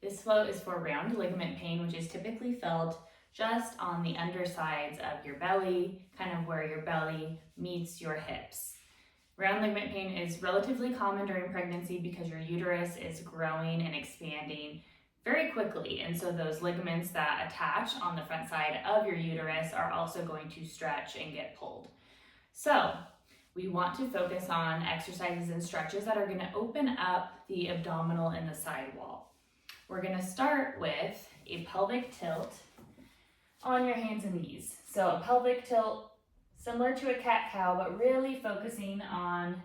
This flow is for round ligament pain, which is typically felt just on the undersides of your belly, kind of where your belly meets your hips. Round ligament pain is relatively common during pregnancy because your uterus is growing and expanding very quickly, and so those ligaments that attach on the front side of your uterus are also going to stretch and get pulled. So we want to focus on exercises and stretches that are going to open up the abdominal and the side wall. We're going to start with a pelvic tilt on your hands and knees. So a pelvic tilt similar to a cat-cow, but really focusing on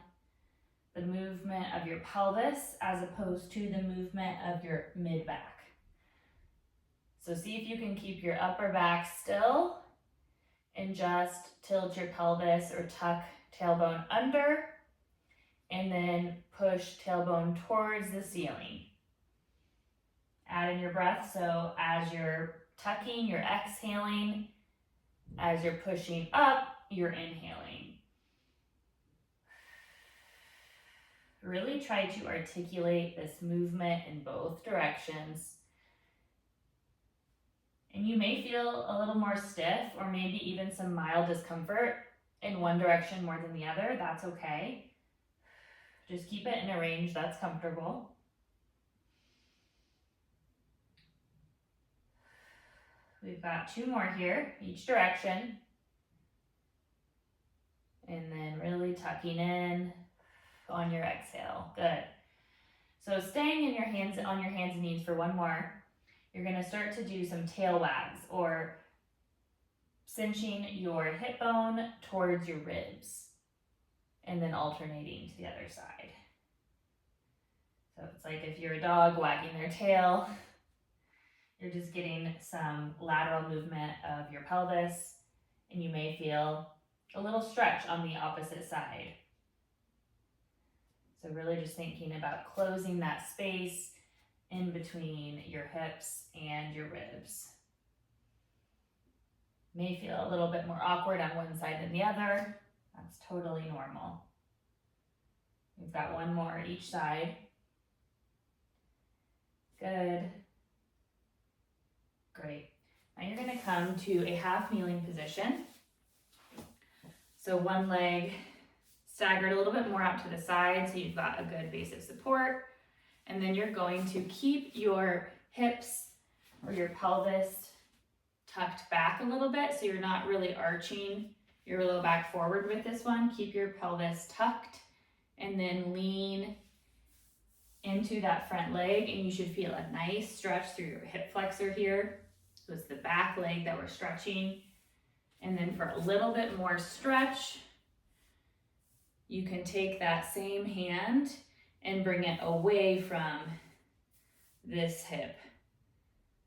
the movement of your pelvis as opposed to the movement of your mid-back. So see if you can keep your upper back still and just tilt your pelvis or tuck tailbone under and then push tailbone towards the ceiling. Add in your breath, so as you're tucking, you're exhaling. As you're pushing up, you're inhaling. Really try to articulate this movement in both directions. And you may feel a little more stiff or maybe even some mild discomfort in one direction more than the other. That's okay. Just keep it in a range that's comfortable. We've got 2 more here, each direction. And then really tucking in on your exhale. Good. So staying in your hands, on your hands and knees for 1 more, you're going to start to do some tail wags or cinching your hip bone towards your ribs and then alternating to the other side. So it's like if you're a dog wagging their tail, you're just getting some lateral movement of your pelvis, and you may feel a little stretch on the opposite side. So really just thinking about closing that space in between your hips and your ribs. May feel a little bit more awkward on one side than the other. That's totally normal. We've got 1 more each side. Good. Great. Now you're going to come to a half kneeling position. So one leg staggered a little bit more out to the side so you've got a good base of support. And then you're going to keep your hips or your pelvis tucked back a little bit so you're not really arching your low back forward with this one. Keep your pelvis tucked and then lean into that front leg, and you should feel a nice stretch through your hip flexor here. So it's the back leg that we're stretching. And then for a little bit more stretch, you can take that same hand and bring it away from this hip.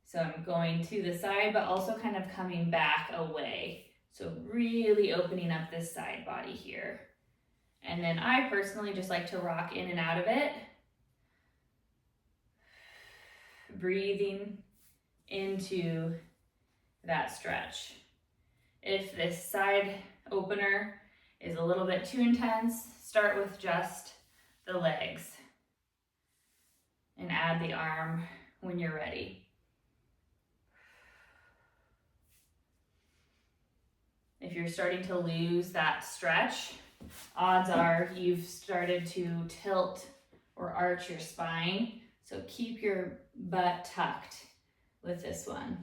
So I'm going to the side, but also kind of coming back away. So really opening up this side body here. And then I personally just like to rock in and out of it. Breathing into that stretch. If this side opener is a little bit too intense, start with just the legs and add the arm when you're ready. If you're starting to lose that stretch, odds are you've started to tilt or arch your spine. So keep your butt tucked with this one.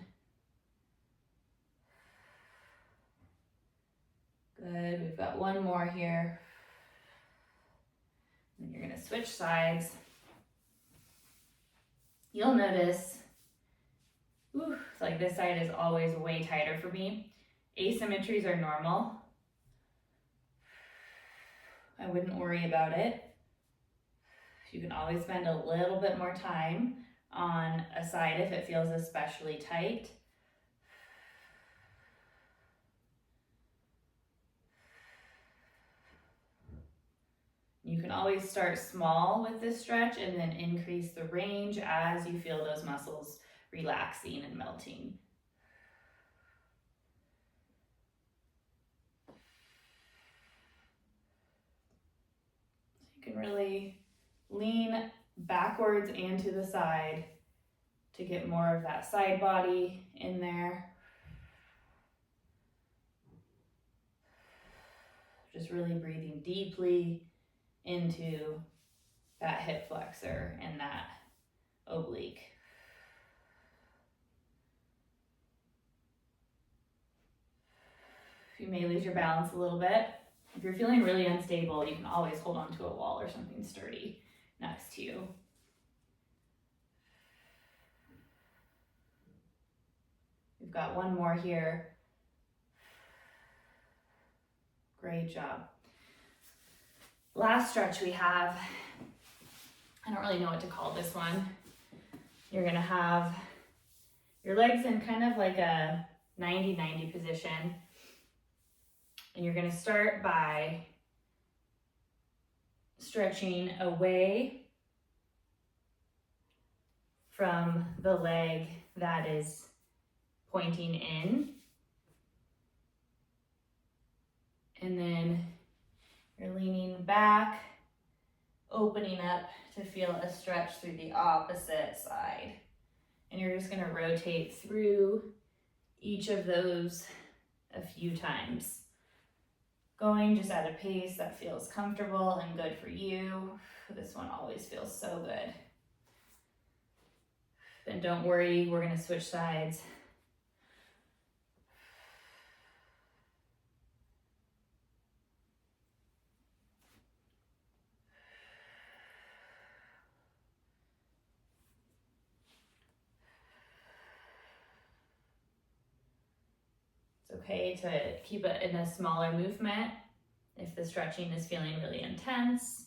Good, we've got 1 more here. And you're gonna switch sides. You'll notice, it's like this side is always way tighter for me. Asymmetries are normal. I wouldn't worry about it. You can always spend a little bit more time on a side if it feels especially tight. You can always start small with this stretch and then increase the range as you feel those muscles relaxing and melting. You can really lean backwards and to the side to get more of that side body in there. Just really breathing deeply into that hip flexor and that oblique. You may lose your balance a little bit. If you're feeling really unstable, you can always hold onto a wall or something sturdy next to you. We've got one more here. Great job. Last stretch we have, I don't really know what to call this one. You're gonna have your legs in kind of like a 90-90 position. And you're gonna start by stretching away from the leg that is pointing in. And then you're leaning back, opening up to feel a stretch through the opposite side. And you're just gonna rotate through each of those a few times. Going just at a pace that feels comfortable and good for you. This one always feels so good. And don't worry, we're gonna switch sides. It's okay to keep it in a smaller movement. If the stretching is feeling really intense,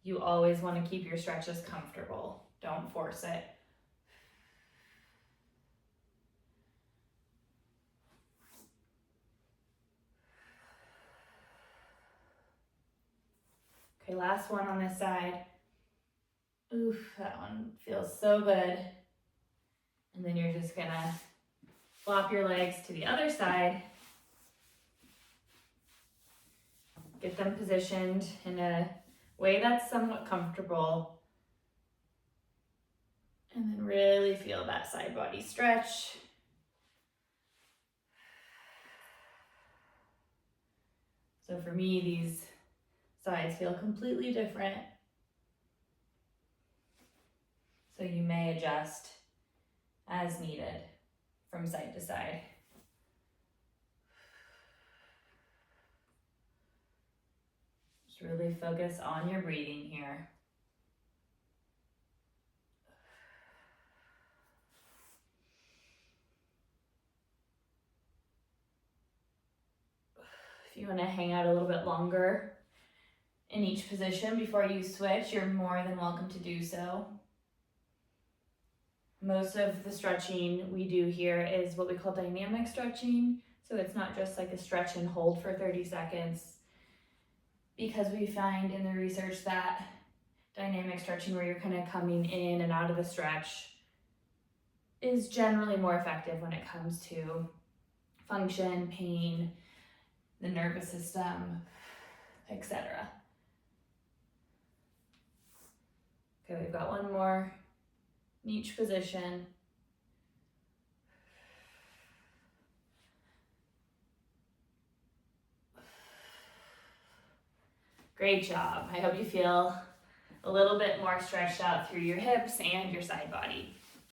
you always want to keep your stretches comfortable. Don't force it. Okay, last one on this side. Oof, that one feels so good. And then you're just gonna flop your legs to the other side. Get them positioned in a way that's somewhat comfortable. And then really feel that side body stretch. So for me, these sides feel completely different. So you may adjust as needed from side to side. Just really focus on your breathing here. If you want to hang out a little bit longer in each position before you switch, you're more than welcome to do so. Most of the stretching we do here is what we call dynamic stretching. So it's not just like a stretch and hold for 30 seconds. Because we find in the research that dynamic stretching, where you're kind of coming in and out of the stretch, is generally more effective when it comes to function, pain, the nervous system, etc. Okay, we've got one more in each position. Great job. I hope you feel a little bit more stretched out through your hips and your side body.